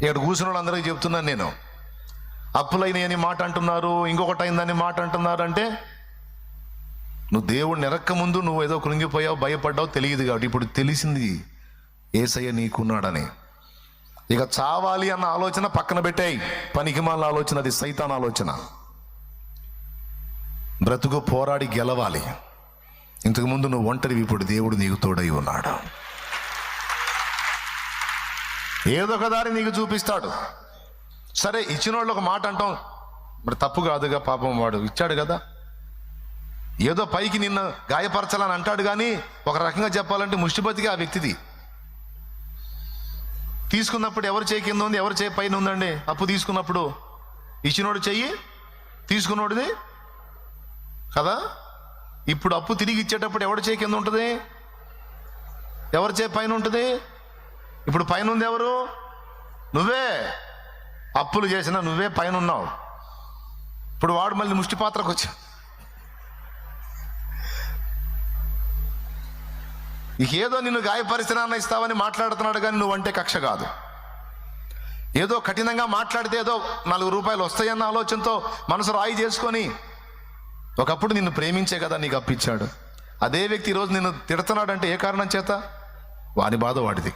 ఇక్కడ కూర్చున్న వాళ్ళందరికీ చెప్తున్నాను నేను, అప్పులైన అని మాట అంటున్నారు, ఇంకొకటి అయిందని మాట అంటున్నారు. అంటే నువ్వు దేవుడిని ఎరక్క ముందు నువ్వు ఏదో కృంగిపోయావు, భయపడ్డావు, తెలియదు. కాబట్టి ఇప్పుడు తెలిసింది యేసయ్య నీకున్నాడని. ఇక చావాలి అన్న ఆలోచన పక్కన పెట్టాయి, పనికిమాల ఆలోచన, అది సైతాన్ ఆలోచన. బ్రతుకు పోరాడి గెలవాలి. ఇంతకుముందు నువ్వు ఒంటరివి, ఇప్పుడు దేవుడు నీకు తోడై ఉన్నాడు. ఏదో ఒక దారి నీకు చూపిస్తాడు. సరే, ఇచ్చిన వాళ్ళు ఒక మాట అంటాం, మరి తప్పు కాదుగా, పాపం వాడు ఇచ్చాడు కదా, ఏదో పైకి నిన్ను గాయపరచాలని అంటాడు. కానీ ఒక రకంగా చెప్పాలంటే ముష్టిపతిగా ఆ వ్యక్తిది. తీసుకున్నప్పుడు ఎవరు చేయి కింద ఉంది, ఎవరు చేయి పైన ఉందండి? అప్పు తీసుకున్నప్పుడు ఇచ్చినోడు చెయ్యి, తీసుకున్నోడిది కదా. ఇప్పుడు అప్పు తిరిగి ఇచ్చేటప్పుడు ఎవరు చేయి కింద ఉంటుంది, ఎవరు చేయి పైన ఉంటుంది? ఇప్పుడు పైన ఉంది ఎవరు? నువ్వే. అప్పులు చేసినా నువ్వే పైన ఉన్నావు. ఇప్పుడు వాడు మళ్ళీ ముష్టి పాత్రకు వచ్చా. ఏదో నిన్ను గాయపరిచినా ఇస్తావని మాట్లాడుతున్నాడు, కానీ నువ్వంటే కక్ష కాదు. ఏదో కఠినంగా మాట్లాడితే ఏదో 4 రూపాయలు వస్తాయన్న ఆలోచనతో మనసు రాయి చేసుకొని, ఒకప్పుడు నిన్ను ప్రేమించే కదా నీకు అప్పిచ్చాడు. అదే వ్యక్తి ఈరోజు నిన్ను తిడుతున్నాడంటే ఏ కారణం చేత? వాని బాధ వాడిది.